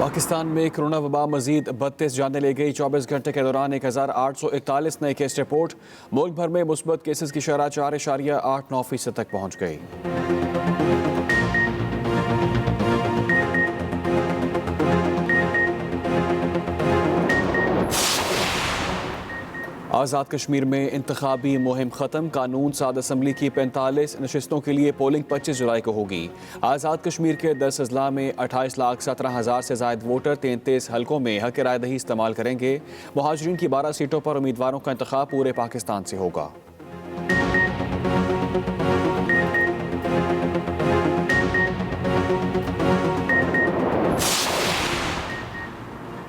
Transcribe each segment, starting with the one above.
پاکستان میں کرونا وبا مزید 32 جانیں لے گئی۔ 24 گھنٹے کے دوران 1841 نئے کیس رپورٹ۔ ملک بھر میں مثبت کیسز کی شرح 4.89% تک پہنچ گئی۔ آزاد کشمیر میں انتخابی مہم ختم۔ قانون ساز اسمبلی کی 45 نشستوں کے لیے پولنگ 25 جولائی کو ہوگی۔ آزاد کشمیر کے 10 اضلاع میں 28,17,000 سے زائد ووٹر 33 حلقوں میں حق رائے دہی استعمال کریں گے۔ مہاجرین کی 12 سیٹوں پر امیدواروں کا انتخاب پورے پاکستان سے ہوگا۔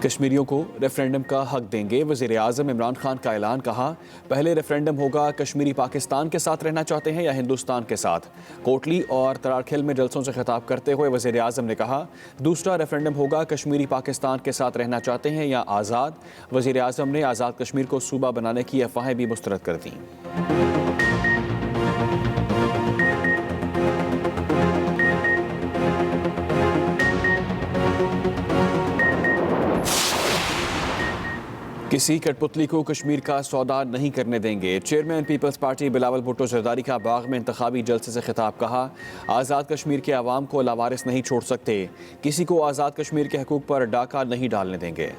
کشمیریوں کو ریفرینڈم کا حق دیں گے۔ وزیر اعظم عمران خان کا اعلان، کہا پہلے ریفرینڈم ہوگا کشمیری پاکستان کے ساتھ رہنا چاہتے ہیں یا ہندوستان کے ساتھ۔ کوٹلی اور ترارکھیل میں جلسوں سے خطاب کرتے ہوئے وزیر اعظم نے کہا دوسرا ریفرینڈم ہوگا کشمیری پاکستان کے ساتھ رہنا چاہتے ہیں یا آزاد۔ وزیر اعظم نے آزاد کشمیر کو صوبہ بنانے کی افواہیں بھی مسترد کر دیں۔ کسی کٹ پتلی کو کشمیر کا سودا نہیں کرنے دیں گے۔ چیئرمین پیپلز پارٹی بلاول بھٹو زرداری کا باغ میں انتخابی جلسے سے خطاب، کہا آزاد کشمیر کے عوام کو لاوارث نہیں چھوڑ سکتے، کسی کو آزاد کشمیر کے حقوق پر ڈاکہ نہیں ڈالنے دیں گے۔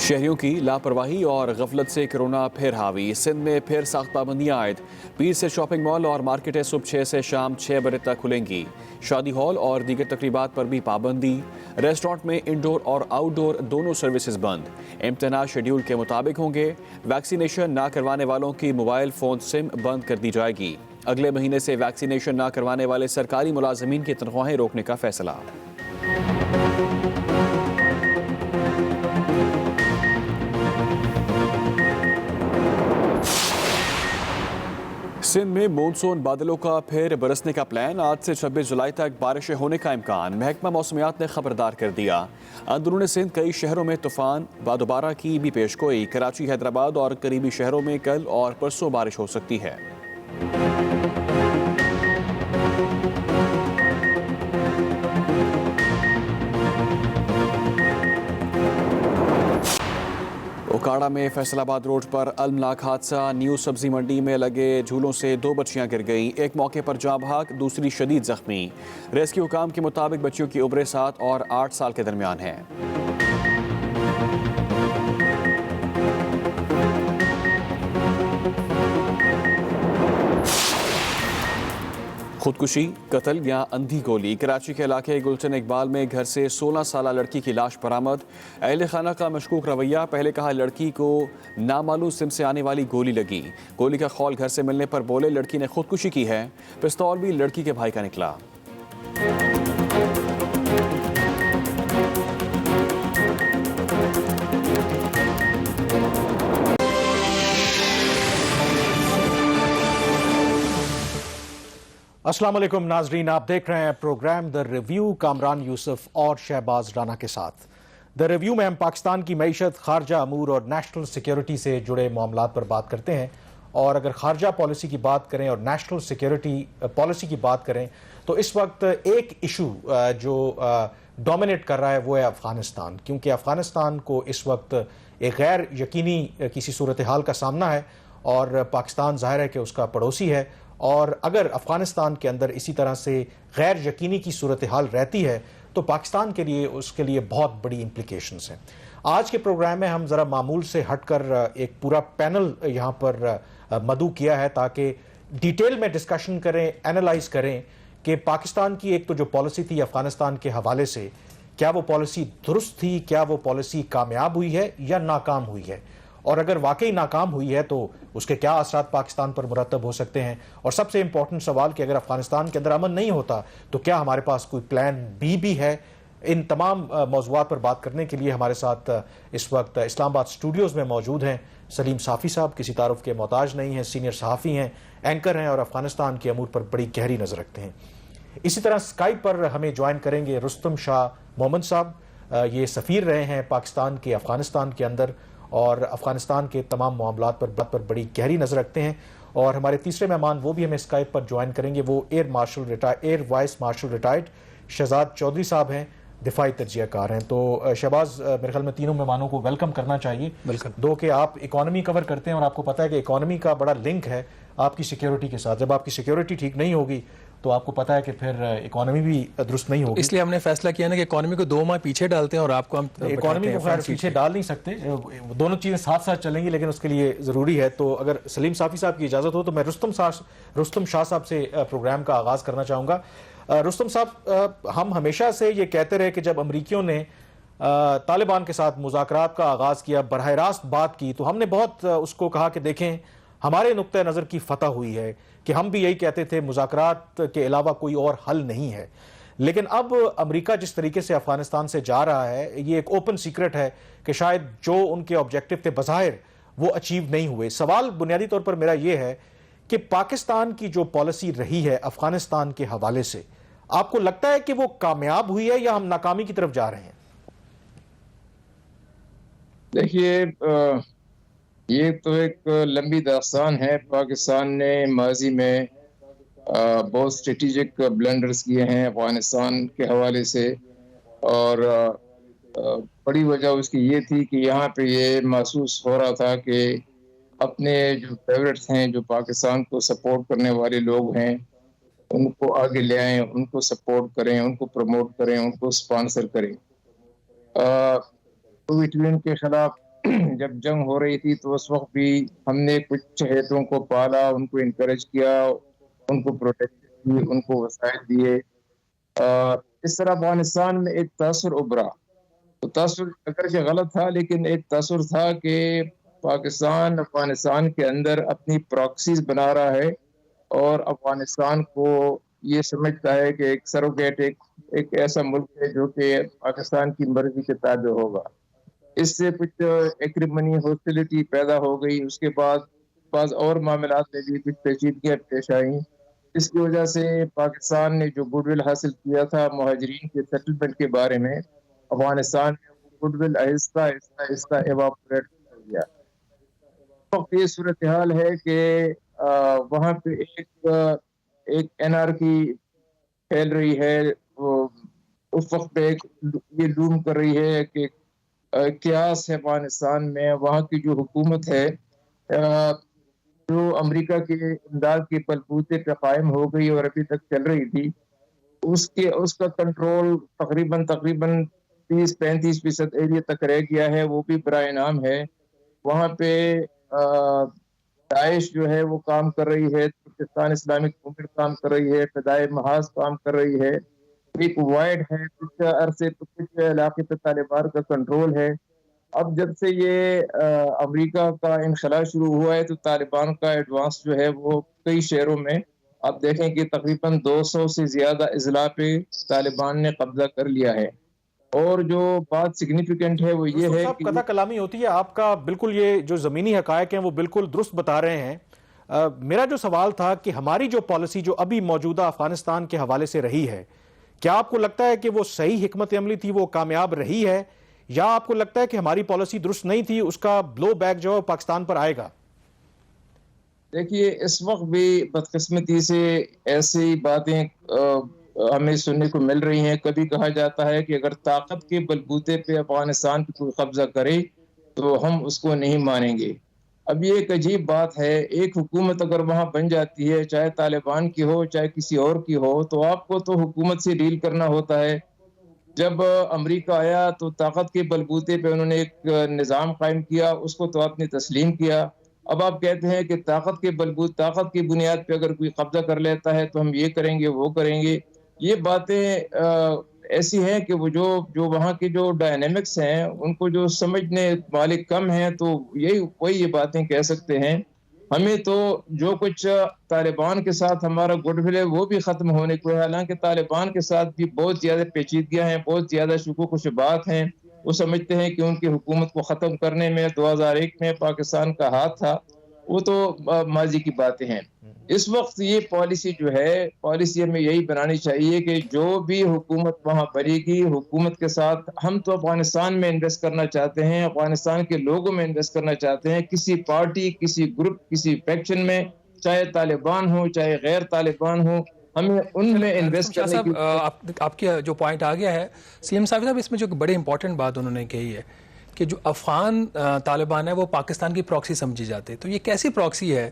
شہریوں کی لاپرواہی اور غفلت سے کرونا پھر حاوی۔ سندھ میں پھر سخت پابندیاں عائد۔ پیر سے شاپنگ مال اور مارکیٹیں صبح 6 سے شام 6 بجے تک کھلیں گی۔ شادی ہال اور دیگر تقریبات پر بھی پابندی۔ ریسٹورانٹ میں انڈور اور آؤٹ ڈور دونوں سروسز بند۔ امتحانات شیڈیول کے مطابق ہوں گے۔ ویکسینیشن نہ کروانے والوں کی موبائل فون سم بند کر دی جائے گی۔ اگلے مہینے سے ویکسینیشن نہ کروانے والے سرکاری ملازمین کی تنخواہیں روکنے کا فیصلہ۔ سندھ میں مونسون بادلوں کا پھر برسنے کا پلان۔ آج سے 26 جولائی تک بارشیں ہونے کا امکان۔ محکمہ موسمیات نے خبردار کر دیا۔ اندرون سندھ کئی شہروں میں طوفان بادوبارہ کی بھی پیشگوئی۔ کراچی، حیدرآباد اور قریبی شہروں میں کل اور پرسوں بارش ہو سکتی ہے۔ اوکاڑا میں فیصل آباد روڈ پر المناک حادثہ۔ نیو سبزی منڈی میں لگے جھولوں سے 2 بچیاں گر گئیں، ایک موقع پر جاں بحق، دوسری شدید زخمی۔ ریسکیو حکام کے مطابق بچیوں کی عمریں 7 اور 8 سال کے درمیان ہیں۔ خودکشی، قتل یا اندھی گولی۔ کراچی کے علاقے گلشن اقبال میں گھر سے 16 سالہ لڑکی کی لاش برآمد۔ اہل خانہ کا مشکوک رویہ، پہلے کہا لڑکی کو نامعلوم سم سے آنے والی گولی لگی۔ گولی کا خول گھر سے ملنے پر بولے لڑکی نے خودکشی کی ہے۔ پستول بھی لڑکی کے بھائی کا نکلا۔ السلام علیکم ناظرین، آپ دیکھ رہے ہیں پروگرام دا ریویو کامران یوسف اور شہباز رانا کے ساتھ۔ دا ریویو میں ہم پاکستان کی معیشت، خارجہ امور اور نیشنل سیکیورٹی سے جڑے معاملات پر بات کرتے ہیں، اور اگر خارجہ پالیسی کی بات کریں اور نیشنل سیکیورٹی پالیسی کی بات کریں تو اس وقت ایک ایشو جو ڈومینیٹ کر رہا ہے وہ ہے افغانستان، کیونکہ افغانستان کو اس وقت ایک غیر یقینی کسی صورتحال کا سامنا ہے، اور پاکستان ظاہر ہے کہ اس کا پڑوسی ہے، اور اگر افغانستان کے اندر اسی طرح سے غیر یقینی کی صورتحال رہتی ہے تو پاکستان کے لیے اس کے لیے بہت بڑی امپلیکیشنز ہیں۔ آج کے پروگرام میں ہم ذرا معمول سے ہٹ کر ایک پورا پینل یہاں پر مدعو کیا ہے تاکہ ڈیٹیل میں ڈسکشن کریں، اینالائز کریں کہ پاکستان کی ایک تو جو پالیسی تھی افغانستان کے حوالے سے، کیا وہ پالیسی درست تھی، کیا وہ پالیسی کامیاب ہوئی ہے یا ناکام ہوئی ہے، اور اگر واقعی ناکام ہوئی ہے تو اس کے کیا اثرات پاکستان پر مرتب ہو سکتے ہیں، اور سب سے امپورٹنٹ سوال کہ اگر افغانستان کے اندر امن نہیں ہوتا تو کیا ہمارے پاس کوئی پلان بی بھی ہے۔ ان تمام موضوعات پر بات کرنے کے لیے ہمارے ساتھ اس وقت اسلام آباد اسٹوڈیوز میں موجود ہیں سلیم صافی صاحب، کسی تعارف کے محتاج نہیں ہیں، سینئر صحافی ہیں، اینکر ہیں اور افغانستان کے امور پر بڑی گہری نظر رکھتے ہیں۔ اسی طرح اسکائپ پر ہمیں جوائن کریں گے رستم شاہ محمد صاحب، یہ سفیر رہے ہیں پاکستان کے افغانستان کے اندر، اور افغانستان کے تمام معاملات پر بڑی گہری نظر رکھتے ہیں. اور ہمارے تیسرے مہمان وہ بھی ہمیں اسکائپ پر جوائن کریں گے. وہ air vice marshal retired Shahzad Chaudhry صاحب ہیں, دفاعی تجزیہ کار ہیں. تو شہباز, میرے خیال میں تینوں مہمانوں کو ویلکم کرنا چاہیے. دو کہ آپ اکانومی کور کرتے ہیں اور آپ کو پتہ ہے کہ اکانومی کا بڑا لنک ہے آپ کی سیکیورٹی کے ساتھ. جب آپ کی سیکیورٹی ٹھیک نہیں ہوگی تو آپ کو پتہ ہے کہ پھر اکانومی بھی درست نہیں ہوگی. اس لیے ہم نے فیصلہ کیا نا کہ اکانومی کو 2 ماہ پیچھے ڈالتے ہیں اور آپ کو ہم اکانومی کو خیر پیچھے ڈال نہیں سکتے, دونوں چیزیں ساتھ ساتھ چلیں گی, لیکن اس کے لیے ضروری ہے. تو اگر سلیم صافی صاحب کی اجازت ہو تو میں رستم شاہ صاحب سے پروگرام کا آغاز کرنا چاہوں گا. رستم صاحب, ہم ہمیشہ سے یہ کہتے رہے کہ جب امریکیوں نے طالبان کے ساتھ مذاکرات کا آغاز کیا, براہ راست بات کی, تو ہم نے بہت اس کو کہا کہ دیکھیں ہمارے نقطہ نظر کی فتح ہوئی ہے, کہ ہم بھی یہی کہتے تھے مذاکرات کے علاوہ کوئی اور حل نہیں ہے. لیکن اب امریکہ جس طریقے سے افغانستان سے جا رہا ہے, یہ ایک اوپن سیکرٹ ہے کہ شاید جو ان کے آبجیکٹو تھے بظاہر وہ اچیو نہیں ہوئے. سوال بنیادی طور پر میرا یہ ہے کہ پاکستان کی جو پالیسی رہی ہے افغانستان کے حوالے سے, آپ کو لگتا ہے کہ وہ کامیاب ہوئی ہے یا ہم ناکامی کی طرف جا رہے ہیں؟ دیکھیے, یہ تو ایک لمبی داستان ہے. پاکستان نے ماضی میں بہت اسٹریٹجک بلنڈرز کیے ہیں افغانستان کے حوالے سے, اور بڑی وجہ اس کی یہ تھی کہ یہاں پہ یہ محسوس ہو رہا تھا کہ اپنے جو فیورٹس ہیں, جو پاکستان کو سپورٹ کرنے والے لوگ ہیں, ان کو آگے لے آئیں, ان کو سپورٹ کریں, ان کو پروموٹ کریں, ان کو سپانسر کریں. سوویت یونین کے خلاف جب جنگ ہو رہی تھی تو اس وقت بھی ہم نے کچھ چہیتوں کو پالا, ان کو انکریج کیا, ان کو پروٹیکٹ کی, ان کو وسائل دیے. اس طرح افغانستان میں ایک تاثر ابھرا. تو تاثر اگرچہ غلط تھا, لیکن ایک تاثر تھا کہ پاکستان افغانستان کے اندر اپنی پراکسیز بنا رہا ہے, اور افغانستان کو یہ سمجھتا ہے کہ ایک سروگیٹ, ایک ایسا ملک ہے جو کہ پاکستان کی مرضی کے تابع ہوگا. اس سے کچھ ایگریمنی ہاسٹیلٹی پیدا ہو گئی. اس کے بعض اور معاملات میں بھی کچھ پیچیدگیاں پیش آئیں. اس کی وجہ سے پاکستان نے جو گڈ ول حاصل کیا تھا مہاجرین کے سیٹلمنٹ کے بارے میں, افغانستان نے وہ گڈ ول آہستہ آہستہ ایواپوریٹ کر دیا. یہ صورتحال ہے کہ وہاں پہ ایک انارکی پھیل رہی ہے. اس وقت پہ یہ لوم کر رہی ہے کہ قیاس ہے افغانستان میں. وہاں کی جو حکومت ہے جو امریکہ کے امداد کے بلبوتے پہ قائم ہو گئی اور ابھی تک چل رہی تھی, اس کا کنٹرول تقریباً 30-35% ایریا تک رہ گیا ہے. وہ بھی برائے نام ہے. وہاں پہ داعش جو ہے وہ کام کر رہی ہے, پاکستان اسلامک موومنٹ کام کر رہی ہے, فدائے محاذ کام کر رہی ہے. ایک وائڈ ہے, کچھ عرصے تو کچھ علاقے پہ طالبان کا کنٹرول ہے. اب جب سے یہ امریکہ کا انخلا شروع ہوا ہے تو طالبان کا ایڈوانس جو ہے وہ کئی شہروں میں آپ دیکھیں کہ تقریباً 200 سے زیادہ اضلاع پہ طالبان نے قبضہ کر لیا ہے. اور جو بات سگنیفیکنٹ ہے وہ یہ ہے کہ قطع کلامی ہوتی ہے آپ کا, بالکل یہ جو زمینی حقائق ہیں وہ بالکل درست بتا رہے ہیں. میرا جو سوال تھا کہ ہماری جو پالیسی جو ابھی موجودہ افغانستان کے حوالے سے رہی ہے, کیا آپ کو لگتا ہے کہ وہ صحیح حکمت عملی تھی, وہ کامیاب رہی ہے, یا آپ کو لگتا ہے کہ ہماری پالیسی درست نہیں تھی, اس کا بلو بیک جو ہے پاکستان پر آئے گا؟ دیکھیے, اس وقت بھی بدقسمتی سے ایسی باتیں ہمیں سننے کو مل رہی ہیں. کبھی کہا جاتا ہے کہ اگر طاقت کے بلبوتے پہ افغانستان پہ کوئی قبضہ کرے تو ہم اس کو نہیں مانیں گے. اب یہ ایک عجیب بات ہے. ایک حکومت اگر وہاں بن جاتی ہے, چاہے طالبان کی ہو چاہے کسی اور کی ہو, تو آپ کو تو حکومت سے ڈیل کرنا ہوتا ہے. جب امریکہ آیا تو طاقت کے بلبوتے پہ انہوں نے ایک نظام قائم کیا, اس کو تو آپ نے تسلیم کیا. اب آپ کہتے ہیں کہ طاقت کی بنیاد پہ اگر کوئی قبضہ کر لیتا ہے تو ہم یہ کریں گے وہ کریں گے. یہ باتیں ایسی ہیں کہ وہ جو وہاں کے جو ڈائنامکس ہیں ان کو جو سمجھنے والے کم ہیں, تو وہی یہ باتیں کہہ سکتے ہیں. ہمیں تو جو کچھ طالبان کے ساتھ ہمارا گڈ ول ہے وہ بھی ختم ہونے کو ہے. حالانکہ طالبان کے ساتھ بھی بہت زیادہ پیچیدگیاں ہیں, بہت زیادہ شکوک و شبہات ہیں. وہ سمجھتے ہیں کہ ان کی حکومت کو ختم کرنے میں 2001 میں پاکستان کا ہاتھ تھا. وہ تو ماضی کی باتیں ہیں. اس وقت یہ پالیسی جو ہے، پالیسی ہمیں یہی بنانی چاہیے کہ جو بھی حکومت وہاں بنے گی، حکومت کے ساتھ ہم تو افغانستان میں انویسٹ کرنا چاہتے ہیں، افغانستان کے لوگوں میں انویسٹ کرنا چاہتے ہیں، کسی پارٹی، کسی گروپ، کسی فیکشن میں، چاہے طالبان ہو چاہے غیر طالبان ہو، ہمیں ان میں انویسٹ شاہ کرنے کی صاحب آپ کی جو پوائنٹ آ گیا ہے سی ایم صاحب اس میں جو بڑی امپورٹنٹ بات انہوں نے کہی ہے کہ جو افغان طالبان ہے وہ پاکستان کی پراکسی سمجھی جاتے ہیں، تو یہ کیسی پراکسی ہے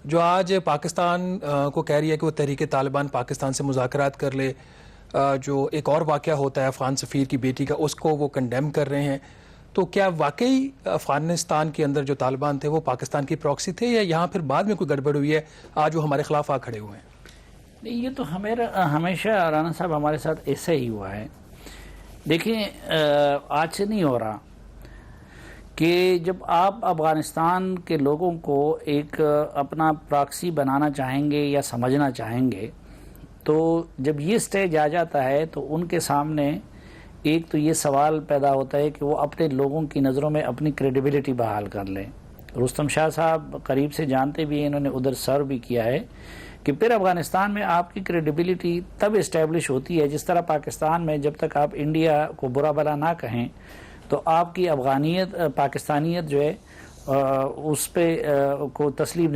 جو آج پاکستان کو کہہ رہی ہے کہ وہ تحریک طالبان پاکستان سے مذاکرات کر لے؟ جو ایک اور واقعہ ہوتا ہے افغان سفیر کی بیٹی کا، اس کو وہ کنڈیم کر رہے ہیں، تو کیا واقعی افغانستان کے اندر جو طالبان تھے وہ پاکستان کی پراکسی تھے یا یہاں پھر بعد میں کوئی گڑبڑ ہوئی ہے آج وہ ہمارے خلاف آ کھڑے ہوئے ہیں؟ نہیں، یہ تو ہمیشہ رانا صاحب ہمارے ساتھ ایسا ہی ہوا ہے. دیکھیں آج سے نہیں ہو رہا کہ جب آپ افغانستان کے لوگوں کو ایک اپنا پراکسی بنانا چاہیں گے یا سمجھنا چاہیں گے، تو جب یہ سٹیج آ جاتا ہے تو ان کے سامنے ایک تو یہ سوال پیدا ہوتا ہے کہ وہ اپنے لوگوں کی نظروں میں اپنی کریڈیبلٹی بحال کر لیں. رستم شاہ صاحب قریب سے جانتے بھی ہیں، انہوں نے ادھر سرو بھی کیا ہے، کہ پھر افغانستان میں آپ کی کریڈیبلٹی تب اسٹیبلش ہوتی ہے جس طرح پاکستان میں جب تک آپ انڈیا کو برا بھلا نہ کہیں تو آپ کی افغانیت، پاکستانیت جو ہے اس پہ کو تسلیم